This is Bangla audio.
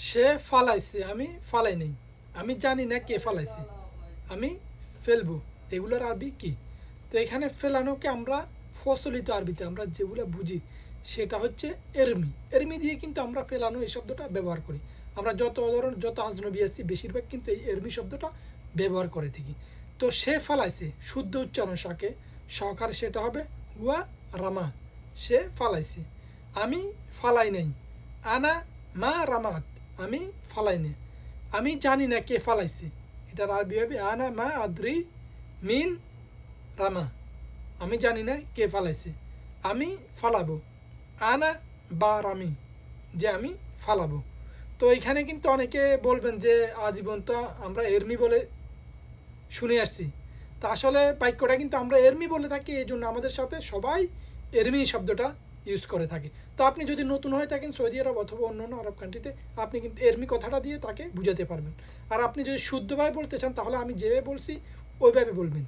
সে ফালাইছে, আমি ফালাই নেই। আমি জানি না কে ফালাইছে, আমি ফেলবো। এগুলোর আরবি কি? তো এখানে ফেলানোকে আমরা প্রচলিত আরবিতে আমরা যেগুলো বুঝি সেটা হচ্ছে এরমি। এরমি দিয়ে কিন্তু আমরা ফেলানো এই শব্দটা ব্যবহার করি। আমরা যত আজনবী আছি বেশিরভাগ কিন্তু এই এরমি শব্দটা ব্যবহার করে থাকি। তো সে ফালাইছে শুদ্ধ উচ্চারণ শাকে সহকারে সেটা হবে হুয়া রামা। সে ফালাইছে। আমি ফালাই নাই। আনা মা রামাত। আমি ফালাই না। আমি জানি না কে ফালাইছে। এটার আরবি হবে আনা মা আদ্রি মিন রামা। আমি জানি না কে ফালাইছে। আমি ফালাবো। আনা বা রামি, যে আমি ফালাবো। তো এখানে কিন্তু অনেকে বলবেন যে আজীবন তো আমরা এরমি বলে শুনে আসছি। তা আসলে বাক্যটা কিন্তু আমরা এরমি বলে থাকি, এই জন্য আমাদের সাথে সবাই এরমি শব্দটা ইউজ করে থাকি। তো আপনি যদি নতুন হয়ে থাকেন সৌদি আরব অথবা অন্যান্য আরব কান্ট্রিতে, আপনি কিন্তু এরমি কথাটা দিয়ে তাকে বুঝাতে পারবেন। আর আপনি যদি শুদ্ধভাবে বলতে চান তাহলে আমি যেভাবে বলছি ওইভাবে বলবেন।